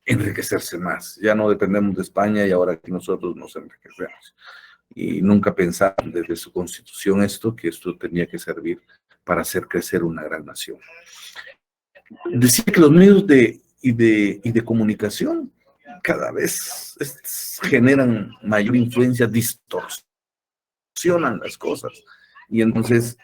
enriquecerse más. Ya no dependemos de España y ahora que nosotros nos enriquecemos. Y nunca pensaron desde su constitución que esto tenía que servir para hacer crecer una gran nación. Decía que los medios de comunicación cada vez generan mayor influencia, distorsionan las cosas. Y entonces,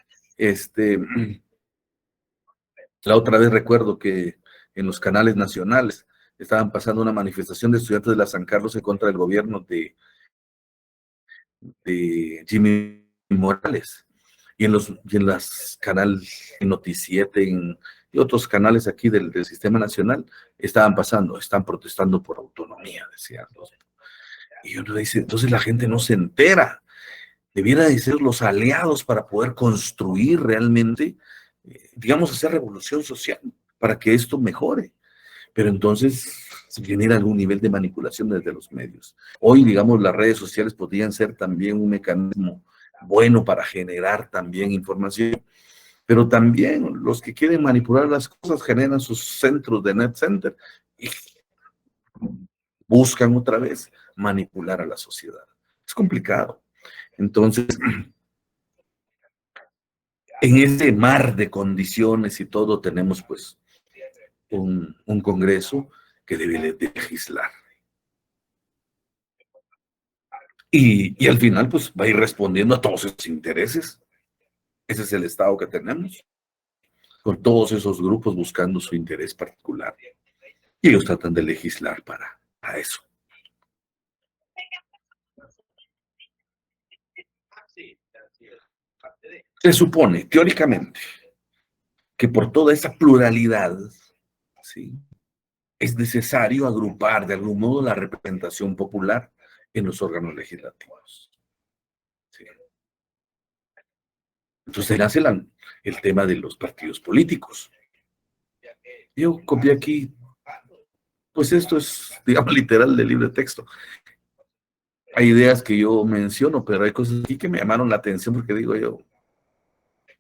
la otra vez recuerdo que en los canales nacionales estaban pasando una manifestación de estudiantes de la San Carlos en contra del gobierno de Jimmy Morales. Y en las canales Noticiete y otros canales aquí del sistema nacional están protestando por autonomía, decían. Y uno dice, entonces la gente no se entera. Debiera de ser los aliados para poder construir realmente, digamos, hacer revolución social para que esto mejore. Pero entonces se genera algún nivel de manipulación desde los medios. Hoy, digamos, las redes sociales podrían ser también un mecanismo bueno para generar también información, pero también los que quieren manipular las cosas generan sus centros de net center y buscan otra vez manipular a la sociedad. Es complicado. Entonces, en ese mar de condiciones y todo, tenemos pues un Congreso que debe legislar. Y al final, pues va a ir respondiendo a todos esos intereses. Ese es el Estado que tenemos, con todos esos grupos buscando su interés particular. Y ellos tratan de legislar para eso. Se supone, teóricamente, que por toda esa pluralidad, ¿sí?, es necesario agrupar de algún modo la representación popular en los órganos legislativos. ¿Sí? Entonces nace el tema de los partidos políticos. Yo copié aquí, pues esto es, digamos, literal del libro de texto. Hay ideas que yo menciono, pero hay cosas aquí que me llamaron la atención porque digo yo,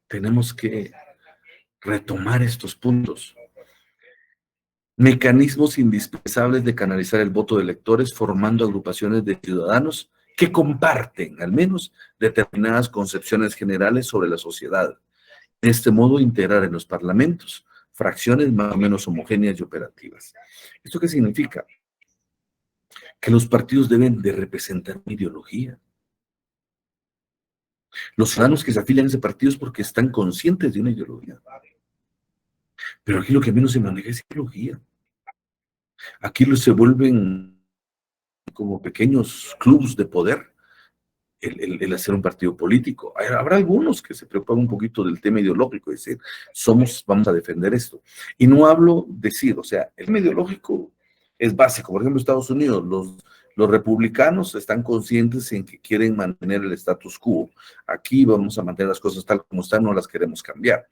tenemos que retomar estos puntos. Mecanismos indispensables de canalizar el voto de electores formando agrupaciones de ciudadanos que comparten, al menos, determinadas concepciones generales sobre la sociedad. De este modo, integrar en los parlamentos fracciones más o menos homogéneas y operativas. ¿Esto qué significa? Que los partidos deben de representar una ideología. Los ciudadanos que se afilian a ese partido es porque están conscientes de una ideología. Pero aquí lo que menos se maneja es ideología. Aquí se vuelven como pequeños clubes de poder el hacer un partido político. Habrá algunos que se preocupan un poquito del tema ideológico, es decir, vamos a defender esto. Y no hablo decir, o sea, el tema ideológico es básico. Por ejemplo, Estados Unidos, los republicanos están conscientes en que quieren mantener el status quo. Aquí vamos a mantener las cosas tal como están, no las queremos cambiar.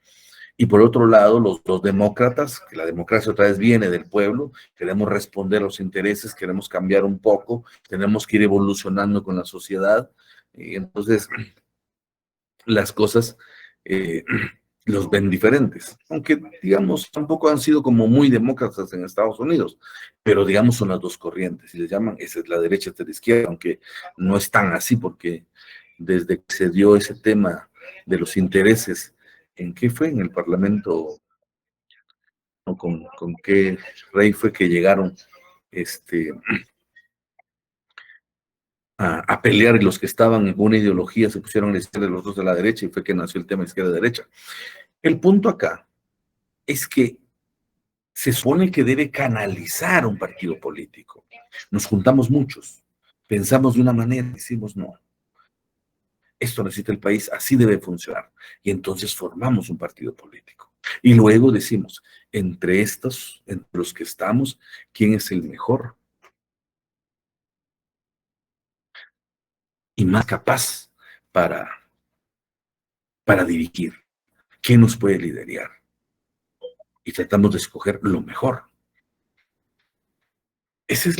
Y por otro lado, los demócratas, que la democracia otra vez viene del pueblo, queremos responder a los intereses, queremos cambiar un poco, tenemos que ir evolucionando con la sociedad. Y entonces, las cosas los ven diferentes. Aunque, digamos, tampoco han sido como muy demócratas en Estados Unidos, pero, digamos, son las dos corrientes. Y les llaman, esa es la derecha, esta es la izquierda, aunque no es tan así porque desde que se dio ese tema de los intereses, ¿en qué fue? En el Parlamento, ¿no? ¿Con qué rey fue que llegaron este, a pelear y los que estaban en una ideología se pusieron a la izquierda y los otros a la derecha y fue que nació el tema izquierda-derecha? El punto acá es que se supone que debe canalizar un partido político. Nos juntamos muchos, pensamos de una manera, decimos no, esto necesita el país, así debe funcionar. Y entonces formamos un partido político. Y luego decimos, entre estos, entre los que estamos, ¿quién es el mejor y más capaz para, para dirigir? ¿Quién nos puede liderar? Y tratamos de escoger lo mejor. Esa es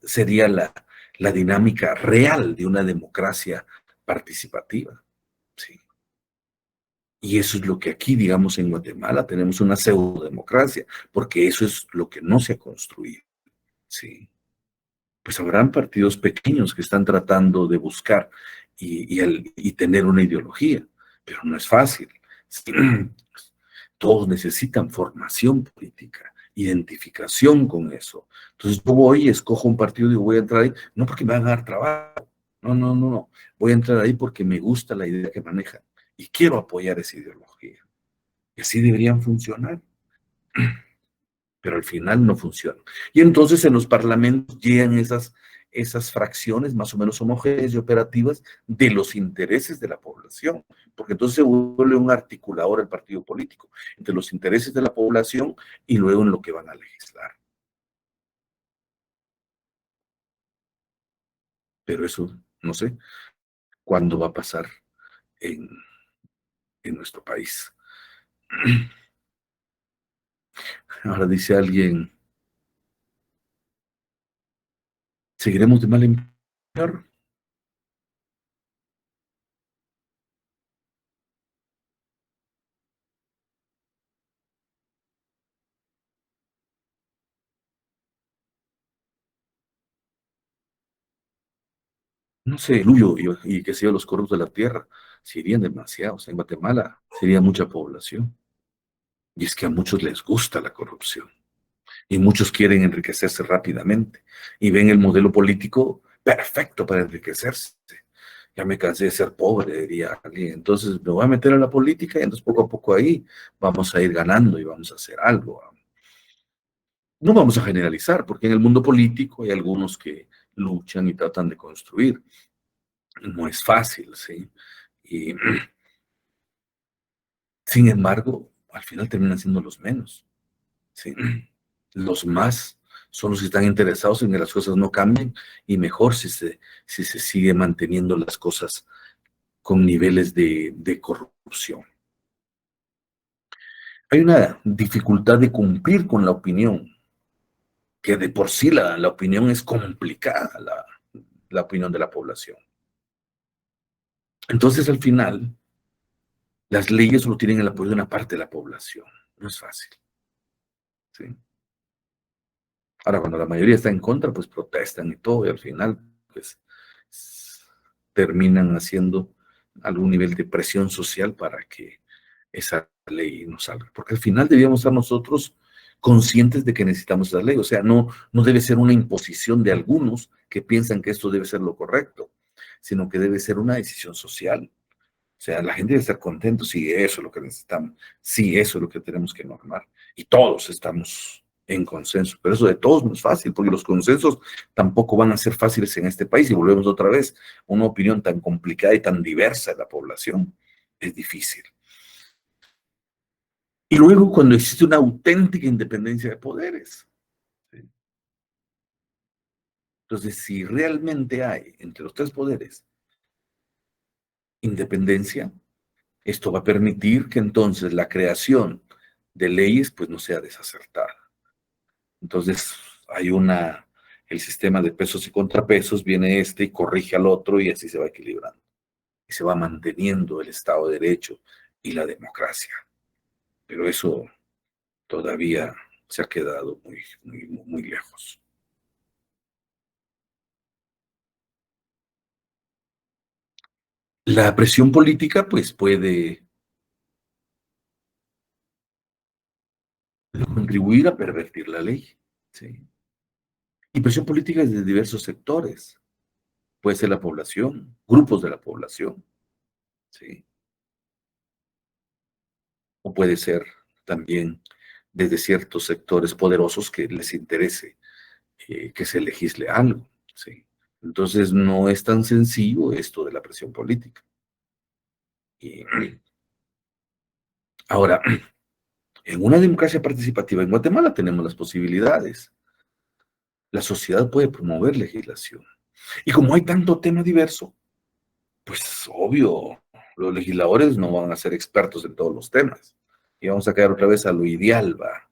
sería la dinámica real de una democracia participativa. Sí. Y eso es lo que aquí, digamos, en Guatemala tenemos una pseudo-democracia, porque eso es lo que no se ha construido. Sí. Pues habrán partidos pequeños que están tratando de buscar y tener una ideología, pero no es fácil. Sí. Todos necesitan formación política, identificación con eso. Entonces yo voy, escojo un partido y digo, voy a entrar ahí, no porque me van a dar trabajo, no, no, no, no, voy a entrar ahí porque me gusta la idea que manejan y quiero apoyar esa ideología. Y así deberían funcionar, pero al final no funcionan. Y entonces en los parlamentos llegan esas fracciones más o menos homogéneas y operativas de los intereses de la población, porque entonces se vuelve un articulador el partido político entre los intereses de la población y luego en lo que van a legislar. Pero eso, no sé, cuándo va a pasar en, en nuestro país. Ahora dice alguien, ¿seguiremos de mal en peor? No sé, el Huyo y que sea los corruptos de la tierra, serían demasiados. En Guatemala sería mucha población. Y es que a muchos les gusta la corrupción. Y muchos quieren enriquecerse rápidamente. Y ven el modelo político perfecto para enriquecerse. Ya me cansé de ser pobre, diría alguien. Entonces me voy a meter a la política y entonces poco a poco ahí vamos a ir ganando y vamos a hacer algo. No vamos a generalizar, porque en el mundo político hay algunos que luchan y tratan de construir. No es fácil, ¿sí? Y sin embargo, al final terminan siendo los menos, ¿sí? Los más son los que están interesados en que las cosas no cambien y mejor si se sigue manteniendo las cosas con niveles de corrupción. Hay una dificultad de cumplir con la opinión, que de por sí la opinión es complicada, la opinión de la población. Entonces, al final, las leyes solo tienen el apoyo de una parte de la población. No es fácil, ¿sí? Ahora, cuando la mayoría está en contra, pues protestan y todo, y al final, pues, terminan haciendo algún nivel de presión social para que esa ley no salga. Porque al final debíamos estar nosotros conscientes de que necesitamos esa ley. O sea, no debe ser una imposición de algunos que piensan que esto debe ser lo correcto, sino que debe ser una decisión social. O sea, la gente debe estar contento si eso es lo que necesitamos, si eso es lo que tenemos que normar. Y todos estamos en consenso. Pero eso de todos no es fácil, porque los consensos tampoco van a ser fáciles en este país. Y volvemos otra vez, una opinión tan complicada y tan diversa de la población es difícil. Y luego cuando existe una auténtica independencia de poderes. ¿Sí? Entonces, si realmente hay entre los tres poderes independencia, esto va a permitir que entonces la creación de leyes pues no sea desacertada. Entonces hay el sistema de pesos y contrapesos, viene este y corrige al otro y así se va equilibrando. Y se va manteniendo el Estado de Derecho y la democracia. Pero eso todavía se ha quedado muy, muy, muy lejos. La presión política, pues, puede contribuir a pervertir la ley, ¿sí? Y presión política es de diversos sectores. Puede ser la población, grupos de la población, ¿sí? O puede ser también desde ciertos sectores poderosos que les interese que se legisle algo, ¿sí? Entonces no es tan sencillo esto de la presión política. Y ahora, en una democracia participativa en Guatemala tenemos las posibilidades. La sociedad puede promover legislación. Y como hay tanto tema diverso, pues obvio, los legisladores no van a ser expertos en todos los temas. Y vamos a caer otra vez a lo ideal, ¿va?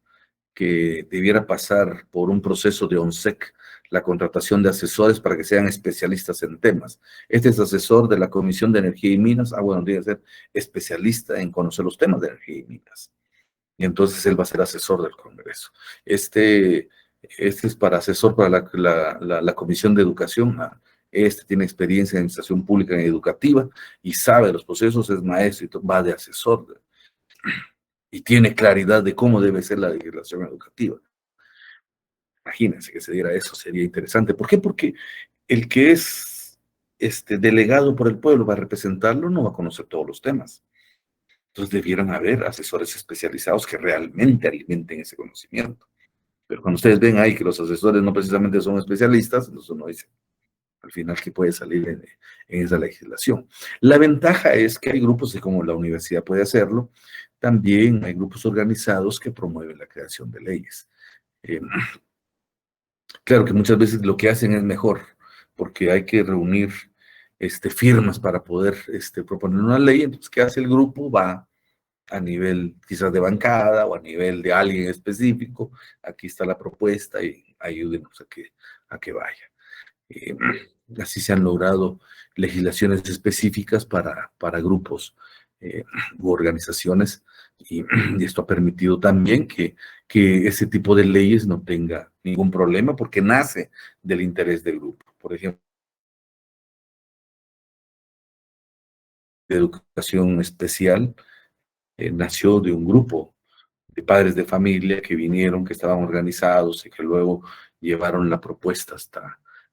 Que debiera pasar por un proceso de ONSEC, la contratación de asesores para que sean especialistas en temas. Este es asesor de la Comisión de Energía y Minas. Bueno, tiene que ser especialista en conocer los temas de energía y minas. Y entonces él va a ser asesor del Congreso. Este es para asesor para la Comisión de Educación. Este tiene experiencia en administración pública y educativa y sabe los procesos, es maestro y va de asesor. Y tiene claridad de cómo debe ser la legislación educativa. Imagínense que se diera eso, sería interesante. ¿Por qué? Porque el que es delegado por el pueblo va a representarlo, no va a conocer todos los temas. Entonces debieran haber asesores especializados que realmente alimenten ese conocimiento. Pero cuando ustedes ven ahí que los asesores no precisamente son especialistas, entonces uno dice, al final, ¿qué puede salir en esa legislación? La ventaja es que hay grupos, como la universidad puede hacerlo, también hay grupos organizados que promueven la creación de leyes. Claro que muchas veces lo que hacen es mejor, porque hay que reunir firmas para poder proponer una ley. Entonces, ¿qué hace el grupo? Va a nivel quizás de bancada o a nivel de alguien específico. Aquí está la propuesta y ayúdenos a que vaya. Así se han logrado legislaciones específicas para grupos u organizaciones y esto ha permitido también que ese tipo de leyes no tenga ningún problema porque nace del interés del grupo. Por ejemplo, de educación especial nació de un grupo de padres de familia que vinieron, que estaban organizados y que luego llevaron la propuesta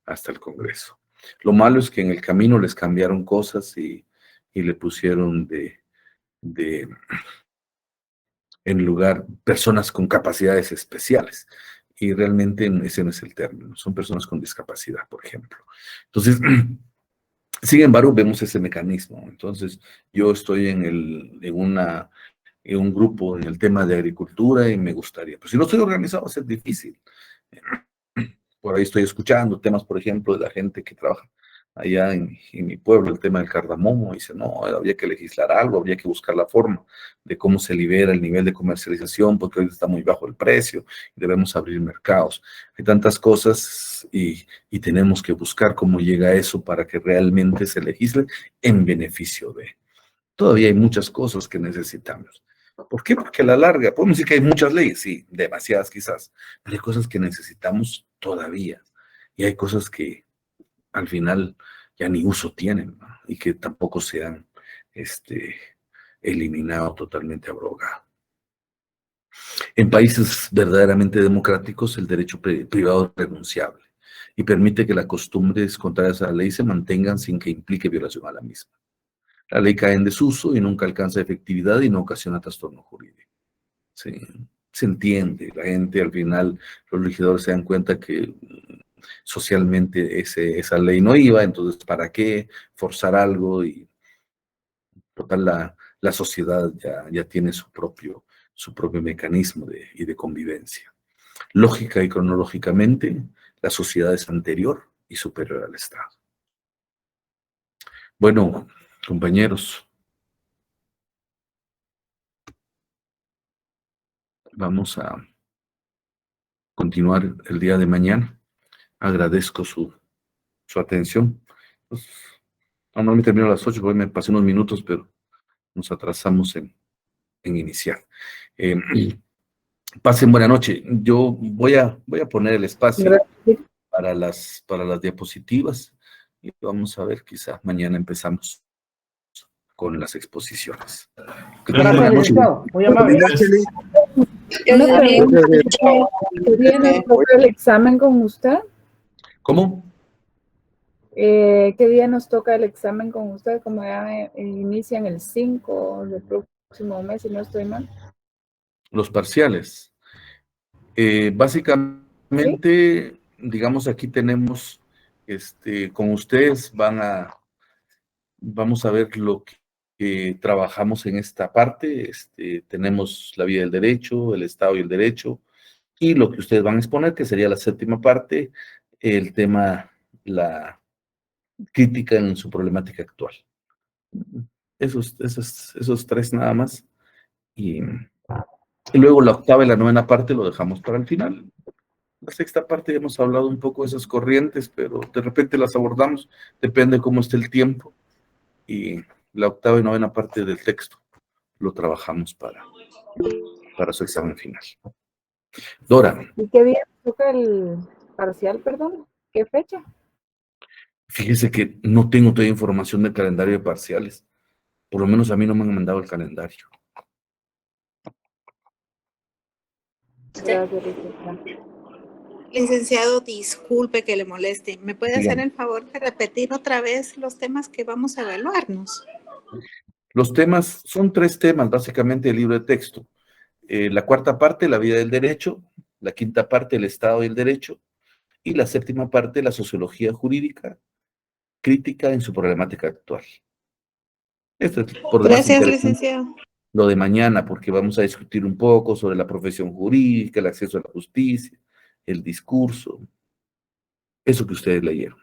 hasta el Congreso. Lo malo es que en el camino les cambiaron cosas y le pusieron en lugar personas con capacidades especiales. Y realmente ese no es el término, son personas con discapacidad, por ejemplo. Entonces, sin embargo, vemos ese mecanismo. Entonces, yo estoy en un grupo en el tema de agricultura y me gustaría. Pero si no estoy organizado, va a ser difícil. Por ahí estoy escuchando temas, por ejemplo, de la gente que trabaja allá en mi pueblo, el tema del cardamomo. Dice, no, habría que legislar algo, habría que buscar la forma de cómo se libera el nivel de comercialización, porque hoy está muy bajo el precio, y debemos abrir mercados. Hay tantas cosas y tenemos que buscar cómo llega eso para que realmente se legisle en beneficio de. Todavía hay muchas cosas que necesitamos. ¿Por qué? Porque a la larga, podemos decir que hay muchas leyes, sí, demasiadas quizás, pero hay cosas que necesitamos todavía. Y hay cosas que al final ya ni uso tienen, ¿no? Y que tampoco se han eliminado totalmente, abrogado. En países verdaderamente democráticos, el derecho privado es renunciable y permite que las costumbres contrarias a la ley se mantengan sin que implique violación a la misma. La ley cae en desuso y nunca alcanza efectividad y no ocasiona trastorno jurídico. Sí, se entiende, la gente al final, los legisladores se dan cuenta que socialmente esa ley no iba, entonces ¿para qué forzar algo? Y total, la sociedad ya tiene su propio mecanismo y de convivencia. Lógica y cronológicamente, la sociedad es anterior y superior al Estado. Bueno, compañeros, vamos a continuar el día de mañana. Agradezco su atención. Pues, normalmente termino a las 8, hoy me pasé unos minutos, pero nos atrasamos en iniciar. Pasen buena noche. Yo voy a poner el espacio para las diapositivas y vamos a ver, quizá mañana empezamos. con las exposiciones. Que Gracias, tengan una noche. licenciado. Muy amable. Una pregunta, ¿qué día nos toca el examen con usted? ¿Cómo? ¿Qué día nos toca el examen con usted? Como ya inician el 5 del próximo mes, si no estoy mal. Los parciales. Básicamente, digamos, aquí tenemos, con ustedes vamos a ver lo que trabajamos en esta parte. Tenemos la vía del derecho, el Estado y el derecho, y lo que ustedes van a exponer, que sería la séptima parte, el tema, la crítica en su problemática actual. Esos tres nada más. Y luego la octava y la novena parte lo dejamos para el final. La sexta parte hemos hablado un poco de esas corrientes, pero de repente las abordamos, depende cómo esté el tiempo. Y la octava y novena parte del texto lo trabajamos para su examen final. Dora. ¿Y qué día nos toca el parcial, perdón? ¿Qué fecha? Fíjese que no tengo toda información del calendario de parciales. Por lo menos a mí no me han mandado el calendario. Gracias, licenciado. Licenciado, disculpe que le moleste. ¿Me puede hacer Dígame. el favor de repetir otra vez los temas que vamos a evaluarnos? Los temas, son 3 temas básicamente del libro de texto. La cuarta parte, la vía del derecho. La quinta parte, el Estado y el derecho. Y la séptima parte, la sociología jurídica, crítica en su problemática actual. Esto es por demás Gracias, interesante. licenciado. Lo de mañana, porque vamos a discutir un poco sobre la profesión jurídica, el acceso a la justicia, el discurso, eso que ustedes leyeron.